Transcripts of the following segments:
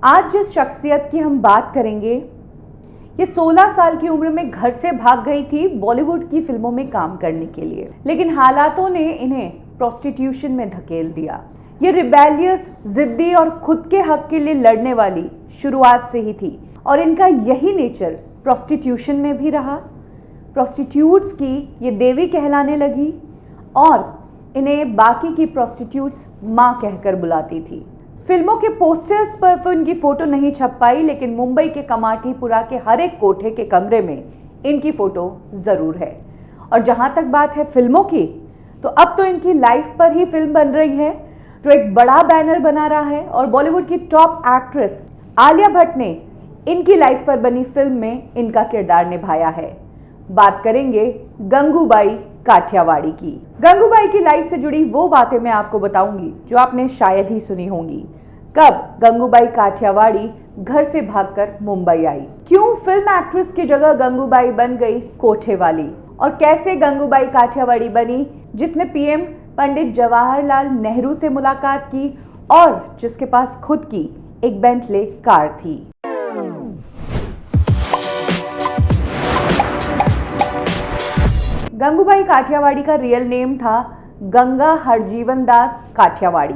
आज जिस शख्सियत की हम बात करेंगे, ये 16 साल की उम्र में घर से भाग गई थी बॉलीवुड की फिल्मों में काम करने के लिए, लेकिन हालातों ने इन्हें प्रोस्टिट्यूशन में धकेल दिया। ये रिबेलियस, जिद्दी और खुद के हक के लिए लड़ने वाली शुरुआत से ही थी और इनका यही नेचर प्रोस्टिट्यूशन में भी रहा। प्रोस्टिट्यूट्स की ये देवी कहलाने लगी और इन्हें बाकी की प्रोस्टिट्यूट्स माँ कहकर बुलाती थी। फिल्मों के पोस्टर्स पर तो इनकी फोटो नहीं छप पाई, लेकिन मुंबई के कमाटीपुरा के हर एक कोठे के कमरे में इनकी फोटो जरूर है। और जहां तक बात है फिल्मों की, तो अब तो इनकी लाइफ पर ही फिल्म बन रही है जो एक बड़ा बैनर बना रहा है और बॉलीवुड की टॉप एक्ट्रेस आलिया भट्ट ने इनकी लाइफ पर बनी फिल्म में इनका किरदार निभाया है। बात करेंगे गंगूबाई काठियावाड़ी की। गंगूबाई की लाइफ से जुड़ी वो बातें मैं आपको बताऊंगी जो आपने शायद ही सुनी होंगी। कब गंगूबाई काठियावाड़ी घर से भागकर मुंबई आई, क्यों फिल्म एक्ट्रेस की जगह गंगूबाई बन गई कोठे वाली, और कैसे गंगूबाई काठियावाड़ी बनी जिसने पीएम पंडित जवाहरलाल नेहरू से मुलाकात की और जिसके पास खुद की एक बेंटले कार थी। गंगूबाई काठियावाड़ी का रियल नेम था गंगा हरजीवन दास काठियावाड़ी।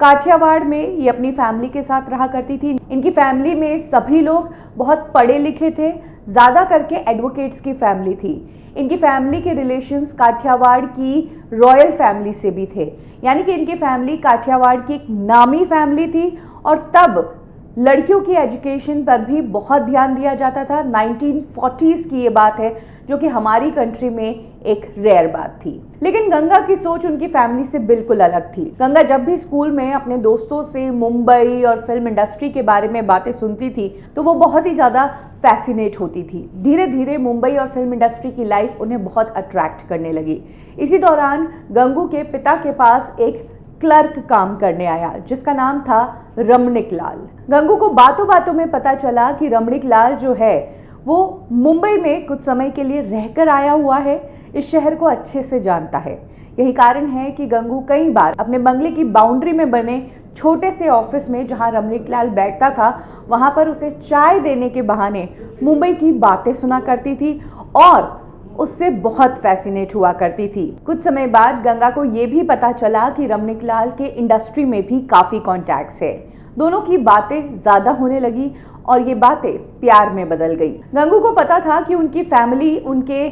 काठियावाड़ में ये अपनी फैमिली के साथ रहा करती थी। इनकी फैमिली में सभी लोग बहुत पढ़े लिखे थे, ज़्यादा करके एडवोकेट्स की फैमिली थी। इनकी फैमिली के रिलेशंस काठियावाड़ की रॉयल फैमिली से भी थे, यानी कि इनकी फैमिली काठियावाड़ की एक नामी फैमिली थी। और तब लड़कियों की एजुकेशन पर भी बहुत ध्यान दिया जाता था। 1940s की ये बात है, जो कि हमारी कंट्री में एक रेयर बात थी। लेकिन गंगा की सोच उनकी फैमिली से बिल्कुल अलग थी। गंगा जब भी स्कूल में अपने दोस्तों से मुंबई और फिल्म इंडस्ट्री के बारे में बातें सुनती थी तो वो बहुत ही ज़्यादा फैसिनेट होती थी। धीरे धीरे मुंबई और फिल्म इंडस्ट्री की लाइफ उन्हें बहुत अट्रैक्ट करने लगी। इसी दौरान गंगू के पिता के पास एक क्लर्क काम करने आया जिसका नाम था रमणीक लाल। गंगू को बातों बातों में पता चला कि रमणीक लाल जो है वो मुंबई में कुछ समय के लिए रहकर आया हुआ है, इस शहर को अच्छे से जानता है। यही कारण है कि गंगू कई बार अपने बंगले की बाउंड्री में बने छोटे से ऑफिस में जहां रमणीक लाल बैठता था, वहां पर उसे चाय देने के बहाने मुंबई की बातें सुना करती थी और उससे बहुत फैसिनेट हुआ करती थी। कुछ समय बाद गंगा को ये भी पता चला कि रमणीक लाल के इंडस्ट्री में भी काफ़ी कॉन्टैक्ट्स है। दोनों की बातें ज़्यादा होने लगी और ये बातें प्यार में बदल गई। गंगू को पता था कि उनकी फैमिली उनके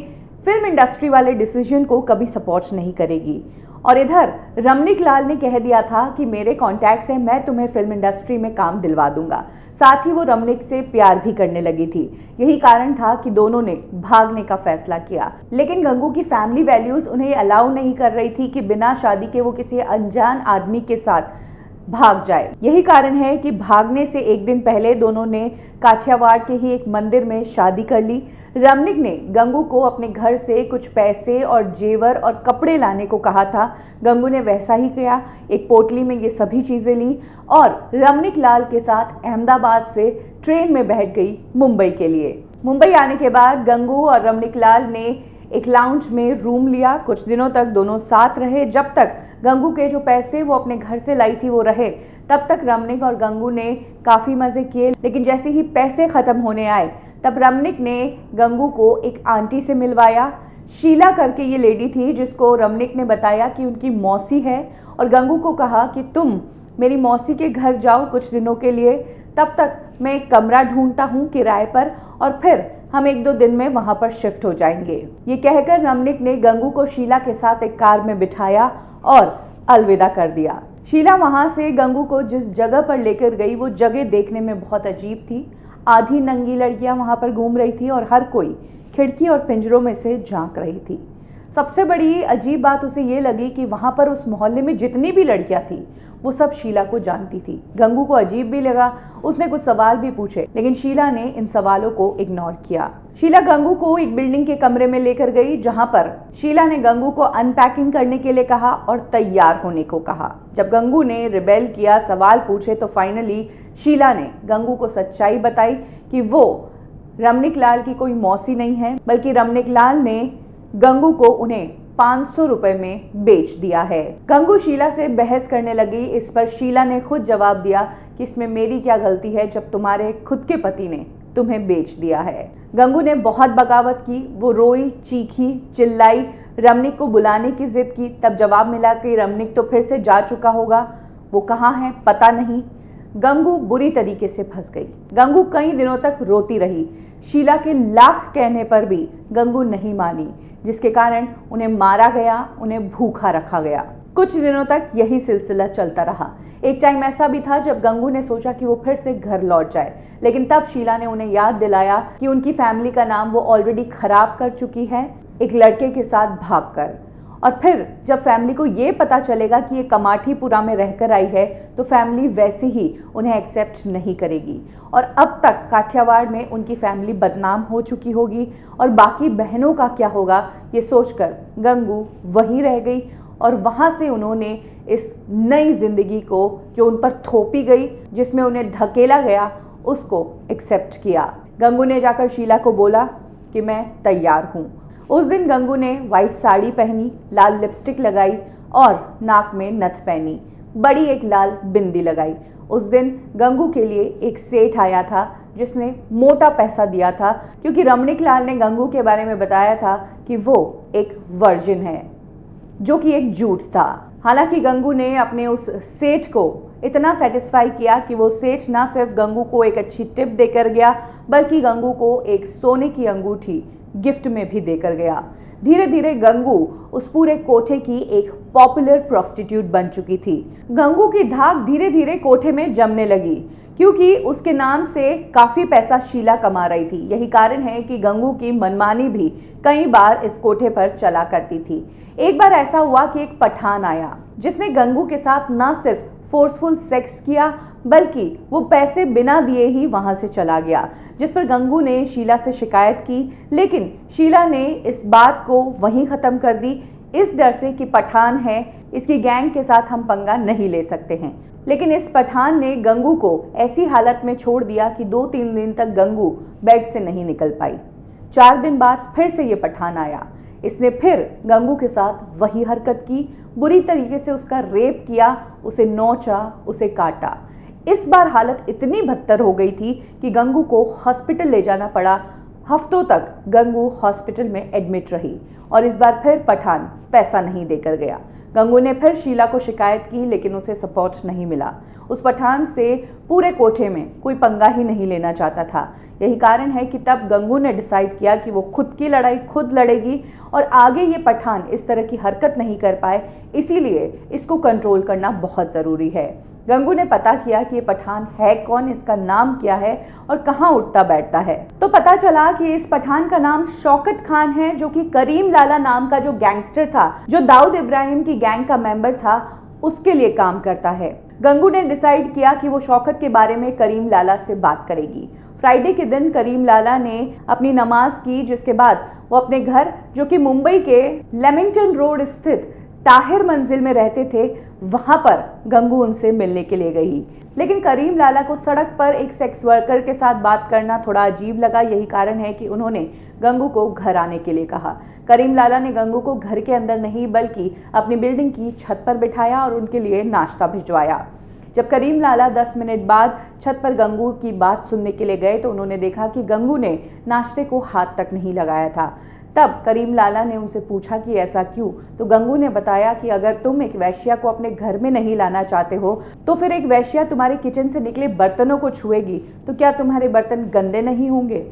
फिल्म इंडस्ट्री वाले डिसीजन को कभी सपोर्ट नहीं करेगी, और इधर रमणीक लाल ने कह दिया था कि मेरे कॉन्टैक्ट्स हैं, मैं तुम्हें फिल्म इंडस्ट्री में काम दिलवा दूंगा। साथ ही वो रमणीक से प्यार भी करने लगी थी। यही कारण था कि दोनों ने भागने का फैसला किया। लेकिन गंगू की फैमिली वैल्यूज उन्हें अलाउ नहीं कर रही थी कि बिना शादी के वो किसी अनजान आदमी के साथ भाग जाए। यही कारण है कि भागने से एक दिन पहले दोनों ने काठियावाड़ के ही एक मंदिर में शादी कर ली। रमणीक ने गंगू को अपने घर से कुछ पैसे और जेवर और कपड़े लाने को कहा था। गंगू ने वैसा ही किया, एक पोटली में ये सभी चीज़ें ली और रमणीक लाल के साथ अहमदाबाद से ट्रेन में बैठ गई मुंबई के लिए। मुंबई आने के बाद गंगू और रमणीक लाल ने एक लाउंज में रूम लिया। कुछ दिनों तक दोनों साथ रहे। जब तक गंगू के जो पैसे वो अपने घर से लाई थी वो रहे, तब तक रमणीक और गंगू ने काफ़ी मज़े किए। लेकिन जैसे ही पैसे ख़त्म होने आए तब रमणीक ने गंगू को एक आंटी से मिलवाया। शीला करके ये लेडी थी जिसको रमणीक ने बताया कि उनकी मौसी है, और गंगू को कहा कि तुम मेरी मौसी के घर जाओ कुछ दिनों के लिए, तब तक मैं एक कमरा ढूंढता हूँ किराए पर और फिर हम 1-2 दिन में वहाँ पर शिफ्ट हो जाएंगे। ये कहकर रमणीक ने गंगू को शीला के साथ एक कार में बिठाया और अलविदा कर दिया। शीला वहाँ से गंगू को जिस जगह पर लेकर गई वो जगह देखने में बहुत अजीब थी। आधी नंगी लड़कियाँ वहाँ पर घूम रही थी और हर कोई खिड़की और पिंजरों में से झांक रही थी। सबसे बड़ी अजीब बात उसे ये लगी कि वहाँ पर उस मोहल्ले में जितनी भी लड़कियाँ थी वो सब शीला को जानती थी। गंगू को अजीब भी लगा, उसने कुछ सवाल भी पूछे, लेकिन शीला ने इन सवालों को इग्नोर किया। शीला गंगू को एक बिल्डिंग के कमरे में लेकर गई जहां पर शीला ने गंगू को अनपैकिंग करने के लिए कहा और तैयार होने को कहा। जब गंगू ने रिबेल किया, सवाल पूछे, तो फाइनली शीला ने गंगू को सच्चाई बताई कि वो रमणीक लाल की कोई मौसी नहीं है, बल्कि रमणीक लाल ने गंगू को उन्हें 500 रुपए में बेच दिया है। गंगू शीला से बहस करने लगी। इस पर शीला ने खुद जवाब दिया कि इसमें मेरी क्या गलती है जब तुम्हारे खुद के पति ने तुम्हें बेच दिया है। गंगू ने बहुत बगावत की, वो रोई, चीखी, चिल्लाई, रमणीक को बुलाने की जिद की। तब जवाब मिला कि रमणीक तो फिर से जा चुका होगा, वो कहाँ है पता नहीं। गंगू बुरी तरीके से फंस गई। गंगू कई दिनों तक रोती रही। शीला के लाख कहने पर भी गंगू नहीं मानी, जिसके कारण उन्हें मारा गया, उन्हें भूखा रखा गया। कुछ दिनों तक यही सिलसिला चलता रहा। एक टाइम ऐसा भी था जब गंगू ने सोचा कि वो फिर से घर लौट जाए, लेकिन तब शीला ने उन्हें याद दिलाया कि उनकी फैमिली का नाम वो ऑलरेडी खराब कर चुकी है एक लड़के के साथ भागकर। और फिर जब फैमिली को ये पता चलेगा कि ये कमाठीपुरा में रहकर आई है, तो फैमिली वैसे ही उन्हें एक्सेप्ट नहीं करेगी और अब तक काठियावाड़ में उनकी फैमिली बदनाम हो चुकी होगी और बाकी बहनों का क्या होगा ये सोचकर गंगू वहीं रह गई और वहाँ से उन्होंने इस नई जिंदगी को जो उन पर थोपी गई, जिसमें उन्हें धकेला गया, उसको एक्सेप्ट किया। गंगू ने जाकर शीला को बोला कि मैं तैयार हूँ। उस दिन गंगू ने वाइट साड़ी पहनी, लाल लिपस्टिक लगाई और नाक में नथ पहनी, बड़ी एक लाल बिंदी लगाई। उस दिन गंगू के लिए एक सेठ आया था जिसने मोटा पैसा दिया था, क्योंकि रमणीक लाल ने गंगू के बारे में बताया था कि वो एक वर्जिन है, जो कि एक झूठ था। हालांकि गंगू ने अपने उस सेठ को इतना सेटिस्फाई किया कि वो सेठ ना सिर्फ गंगू को एक अच्छी टिप देकर गया, बल्कि गंगू को एक सोने की अंगूठी गिफ्ट में भी देकर गया। धीरे धीरे गंगू उस पूरे कोठे की एक पॉपुलर प्रोस्टिट्यूट बन चुकी थी। गंगू की धाक धीरे धीरे कोठे में जमने लगी, क्योंकि उसके नाम से काफी पैसा शीला कमा रही थी। यही कारण है कि गंगू की मनमानी भी कई बार इस कोठे पर चला करती थी। एक बार ऐसा हुआ कि एक पठान आया जिसने गंगू के साथ न सिर्फ फोर्सफुल सेक्स किया, बल्कि वो पैसे बिना दिए ही वहां से चला गया, जिस पर गंगू ने शीला से शिकायत की। लेकिन शीला ने इस बात को वहीं ख़त्म कर दी, इस डर से कि पठान है, इसकी गैंग के साथ हम पंगा नहीं ले सकते हैं। लेकिन इस पठान ने गंगू को ऐसी हालत में छोड़ दिया कि 2-3 दिन तक गंगू बेड से नहीं निकल पाई। 4 दिन बाद फिर से ये पठान आया। इसने फिर गंगू के साथ वही हरकत की, बुरी तरीके से उसका रेप किया, उसे नोचा, उसे काटा। इस बार हालत इतनी बदतर हो गई थी कि गंगू को हॉस्पिटल ले जाना पड़ा। हफ्तों तक गंगू हॉस्पिटल में एडमिट रही और इस बार फिर पठान पैसा नहीं देकर गया। गंगू ने फिर शीला को शिकायत की, लेकिन उसे सपोर्ट नहीं मिला। उस पठान से पूरे कोठे में कोई पंगा ही नहीं लेना चाहता था। यही कारण है कि तब गंगू ने डिसाइड किया कि वो खुद की लड़ाई खुद लड़ेगी और आगे ये पठान इस तरह की हरकत नहीं कर पाए, इसीलिए इसको कंट्रोल करना बहुत ज़रूरी है। गंगू ने पता किया कि ये पठान है कौन, इसका नाम क्या है और कहाँ उठता बैठता है। तो पता चला कि इस पठान का नाम शौकत खान है, जो कि करीम लाला नाम का जो गैंगस्टर था, जो दाऊद इब्राहिम की गैंग का मेंबर था, उसके लिए काम करता है। गंगू ने डिसाइड किया कि वो शौकत के बारे में करीम लाला से बात करेगी। फ्राइडे के दिन करीम लाला ने अपनी नमाज की, जिसके बाद वो अपने घर, जो कि मुंबई के लेमिंगटन रोड स्थित ताहिर मंजिल में रहते थे, वहां पर गंगू उनसे मिलने के लिए गई। लेकिन करीम लाला को सड़क पर एक सेक्स वर्कर के साथ बात करना थोड़ा अजीब लगा। यही कारण है कि उन्होंने गंगू को घर आने के लिए कहा। करीम लाला ने गंगू को घर के अंदर नहीं बल्कि अपनी बिल्डिंग की छत पर बिठाया और उनके लिए नाश्ता भिजवाया। जब करीम लाला 10 मिनट बाद छत पर गंगू की बात सुनने के लिए गए तो उन्होंने देखा कि गंगू ने नाश्ते को हाथ तक नहीं लगाया था। तब करीम लाला ने उनसे पूछा कि ऐसा क्यों, तो गंगू ने बताया कि अगर तुम एक वैश्या को अपने घर में नहीं लाना चाहते हो, तो फिर एक वैश्या तुम्हारे किचन से निकले बर्तनों को छुएगी तो क्या तुम्हारे बर्तन गंदे नहीं होंगे।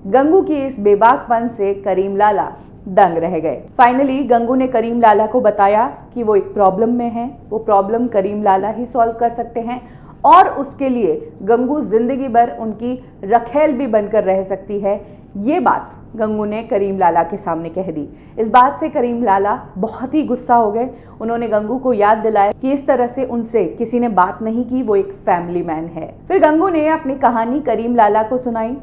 गंगू की इस बेबाकपन से करीम लाला दंग रह गए। फाइनली गंगू ने करीम लाला को बताया कि वो एक प्रॉब्लम में है, वो प्रॉब्लम करीम लाला ही सॉल्व कर सकते हैं और उसके लिए गंगू जिंदगी भर उनकी रखेल भी बनकर रह सकती है। ये बात गंगू ने करीम लाला के सामने कह दी। इस बात से करीम लाला बहुत ही गुस्सा हो गए। उन्होंने गंगू को याद दिलाया कि इस तरह से उनसे किसी ने बात नहीं की, वो एक फैमिली मैन है। फिर गंगू ने अपनी कहानी करीम लाला को सुनाई,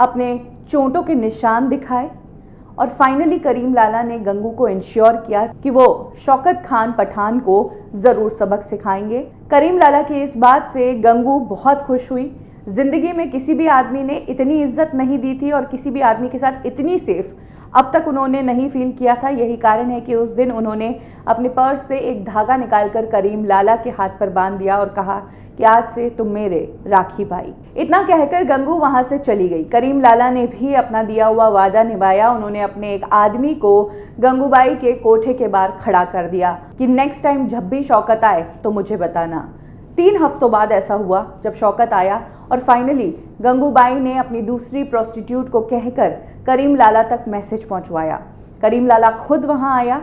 अपने चोटों के निशान दिखाए और फाइनली करीम लाला ने गंगू को इंश्योर किया कि वो शौकत खान पठान को ज़रूर सबक सिखाएंगे। करीम लाला की इस बात से गंगू बहुत खुश हुई। जिंदगी में किसी भी आदमी ने इतनी इज्जत नहीं दी थी और किसी भी आदमी के साथ इतनी सेफ अब तक उन्होंने नहीं फील किया था। यही कारण है कि उस दिन उन्होंने अपने पर्स से एक धागा निकालकर करीम लाला के हाथ पर बांध दिया और कहा कि आज से तुम मेरे राखी भाई। इतना कहकर गंगू वहां से चली गई। करीम लाला ने भी अपना दिया हुआ वादा निभाया। उन्होंने अपने एक आदमी को गंगूबाई के कोठे के बाहर खड़ा कर दिया कि नेक्स्ट टाइम जब भी शौकत आए तो मुझे बताना। 3 हफ्तों बाद ऐसा हुआ जब शौकत आया और फाइनली गंगूबाई ने अपनी दूसरी प्रोस्टिट्यूट को कहकर करीम लाला तक मैसेज पहुंचवाया। करीम लाला खुद वहां आया,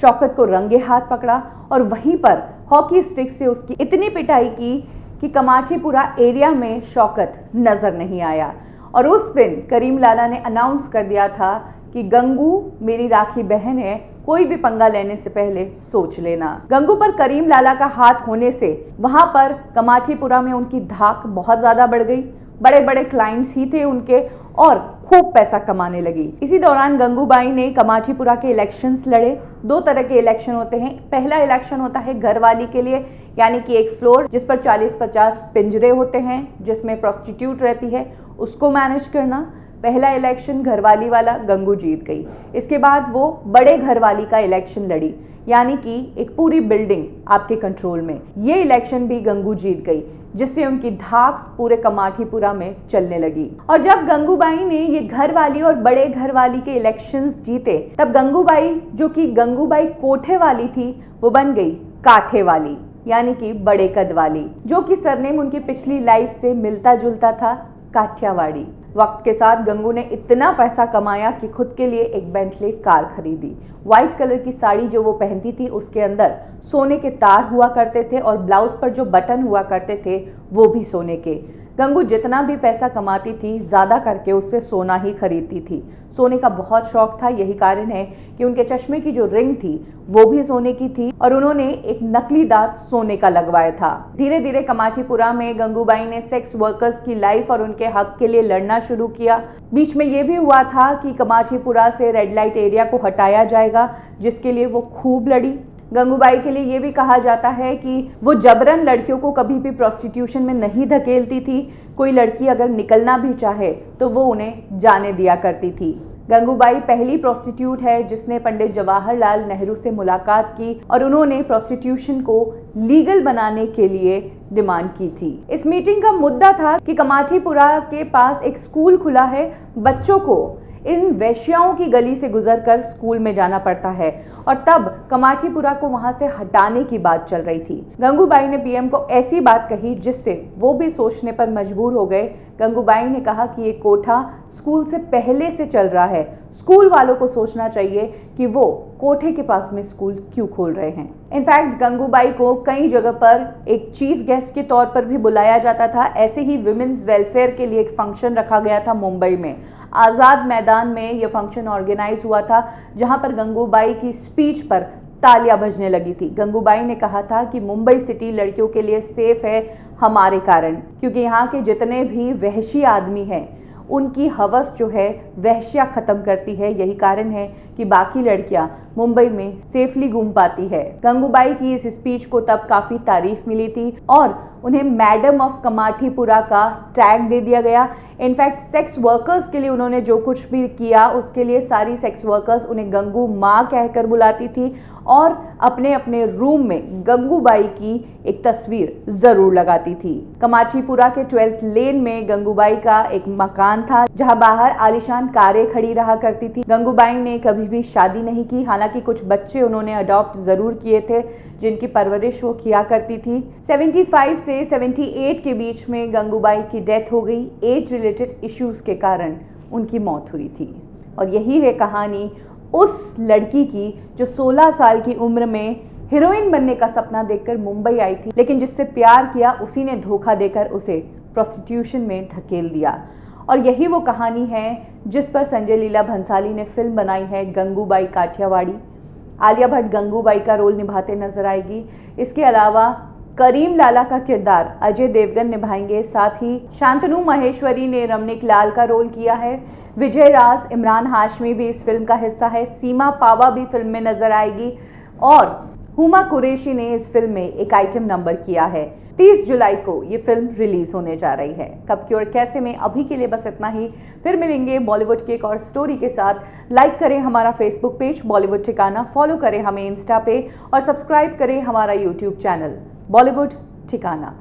शौकत को रंगे हाथ पकड़ा और वहीं पर हॉकी स्टिक से उसकी इतनी पिटाई की कि कमाठीपुरा एरिया में शौकत नजर नहीं आया। और उस दिन करीम लाला ने अनाउंस कर दिया था कि गंगू मेरी राखी बहन है, कोई भी पंगा लेने से पहले सोच लेना। गंगू पर करीम लाला का हाथ होने से वहां पर कमाठीपुरा में उनकी धाक बहुत ज्यादा बढ़ गई। बड़े बड़े क्लाइंट्स ही थे उनके और खूब पैसा कमाने लगी। इसी दौरान गंगूबाई ने कमाठीपुरा के इलेक्शंस लड़े। 2 तरह के इलेक्शन होते हैं। पहला इलेक्शन होता है घरवाली के लिए, यानी कि एक फ्लोर जिस पर 40-50 पिंजरे होते हैं जिसमें प्रोस्टिट्यूट रहती है, उसको मैनेज करना। पहला इलेक्शन घरवाली वाला गंगू जीत गई। इसके बाद वो बड़े घरवाली का इलेक्शन लड़ी, यानी कि एक पूरी बिल्डिंग आपके कंट्रोल में। ये इलेक्शन भी गंगू जीत गई, जिससे उनकी धाक पूरे कमाठीपुरा में चलने लगी। और जब गंगूबाई ने ये घरवाली और बड़े घरवाली के इलेक्शंस जीते, तब गंगूबाई, जो कि गंगूबाई कोठे वाली थी, वो बन गई काठे वाली, यानी कि बड़े कद वाली, जो कि सरनेम उनकी पिछली लाइफ से मिलता जुलता था, काठियावाड़ी। वक्त के साथ गंगू ने इतना पैसा कमाया कि खुद के लिए एक बेंटले कार खरीदी। व्हाइट कलर की साड़ी जो वो पहनती थी उसके अंदर सोने के तार हुआ करते थे और ब्लाउज पर जो बटन हुआ करते थे वो भी सोने के। गंगू जितना भी पैसा कमाती थी ज़्यादा करके उससे सोना ही खरीदती थी। सोने का बहुत शौक था। यही कारण है कि उनके चश्मे की जो रिंग थी वो भी सोने की थी और उन्होंने एक नकली दांत सोने का लगवाया था। धीरे धीरे कमाठीपुरा में गंगूबाई ने सेक्स वर्कर्स की लाइफ और उनके हक के लिए लड़ना शुरू किया। बीच में ये भी हुआ था कि कमाठीपुरा से रेड लाइट एरिया को हटाया जाएगा, जिसके लिए वो खूब लड़ी। गंगूबाई के लिए ये भी कहा जाता है कि वो जबरन लड़कियों को कभी भी प्रोस्टिट्यूशन में नहीं धकेलती थी। कोई लड़की अगर निकलना भी चाहे तो वो उन्हें जाने दिया करती थी। गंगूबाई पहली प्रोस्टिट्यूट है जिसने पंडित जवाहरलाल नेहरू से मुलाकात की और उन्होंने प्रोस्टिट्यूशन को लीगल बनाने के लिए डिमांड की थी। इस मीटिंग का मुद्दा था कि कमाठीपुरा के पास एक स्कूल खुला है, बच्चों को इन वेश्याओं की गली से गुजरकर स्कूल में जाना पड़ता है और तब कमाठीपुरा को वहां से हटाने की बात चल रही थी। गंगूबाई ने पीएम को ऐसी बात कही जिससे वो भी सोचने पर मजबूर हो गए। गंगूबाई ने कहा कि ये कोठा स्कूल से पहले से चल रहा है, स्कूल वालों को सोचना चाहिए कि वो कोठे के पास में स्कूल क्यों खोल रहे हैं। इनफैक्ट गंगूबाई को कई जगह पर एक चीफ गेस्ट के तौर पर भी बुलाया जाता था। ऐसे ही विमेंस वेलफेयर के लिए एक फंक्शन रखा गया था मुंबई में। आज़ाद मैदान में यह फंक्शन ऑर्गेनाइज हुआ था, जहां पर गंगूबाई की स्पीच पर तालियां बजने लगी थी। गंगूबाई ने कहा था कि मुंबई सिटी लड़कियों के लिए सेफ है हमारे कारण, क्योंकि यहाँ के जितने भी वहशी आदमी हैं उनकी हवस जो है वहशिया ख़त्म करती है। यही कारण है कि बाकी लड़कियां मुंबई में सेफली घूम पाती है। गंगूबाई की इस स्पीच को तब काफ़ी तारीफ मिली थी और उन्हें मैडम ऑफ कमाठीपुरा का टैग दे दिया गया। इनफैक्ट सेक्स वर्कर्स के लिए उन्होंने जो कुछ भी किया उसके लिए सारी सेक्स वर्कर्स उन्हें गंगू माँ कहकर बुलाती थी और अपने अपने रूम में गंगूबाई की एक तस्वीर ज़रूर लगाती थी। कमाठीपुरा के 12th लेन में गंगूबाई का एक मकान था जहां बाहर आलीशान कारें खड़ी रहा करती थी। गंगूबाई ने कभी भी शादी नहीं की, हालांकि कुछ बच्चे उन्होंने अडॉप्ट ज़रूर किए थे जिनकी परवरिश वो किया करती थी। 75 से 78 के बीच में गंगूबाई की डेथ हो गई। एज रिलेटेड इश्यूज़ के कारण उनकी मौत हुई थी। और यही है कहानी उस लड़की की जो 16 साल की उम्र में हीरोइन बनने का सपना देखकर मुंबई आई थी, लेकिन जिससे प्यार किया उसी ने धोखा देकर उसे प्रोस्टिट्यूशन में धकेल दिया। और यही वो कहानी है जिस पर संजय लीला भंसाली ने फिल्म बनाई है गंगूबाई काठियावाड़ी। आलिया भट्ट गंगूबाई का रोल निभाते नजर आएगी। इसके अलावा करीम लाला का किरदार अजय देवगन निभाएंगे। साथ ही शांतनु महेश्वरी ने रमनिक लाल का रोल किया है। विजय राज, इमरान हाशमी भी इस फिल्म का हिस्सा है। सीमा पावा भी फिल्म में नजर आएगी और हुमा कुरैशी ने इस फिल्म में एक आइटम नंबर किया है। 30 जुलाई को ये फिल्म रिलीज होने जा रही है। कब क्यों और कैसे में अभी के लिए बस इतना ही। फिर मिलेंगे बॉलीवुड की एक और स्टोरी के साथ। लाइक करें हमारा फेसबुक पेज बॉलीवुड ठिकाना, फॉलो करें हमें इंस्टा पे और सब्सक्राइब करें हमारा यूट्यूब चैनल बॉलीवुड ठिकाना।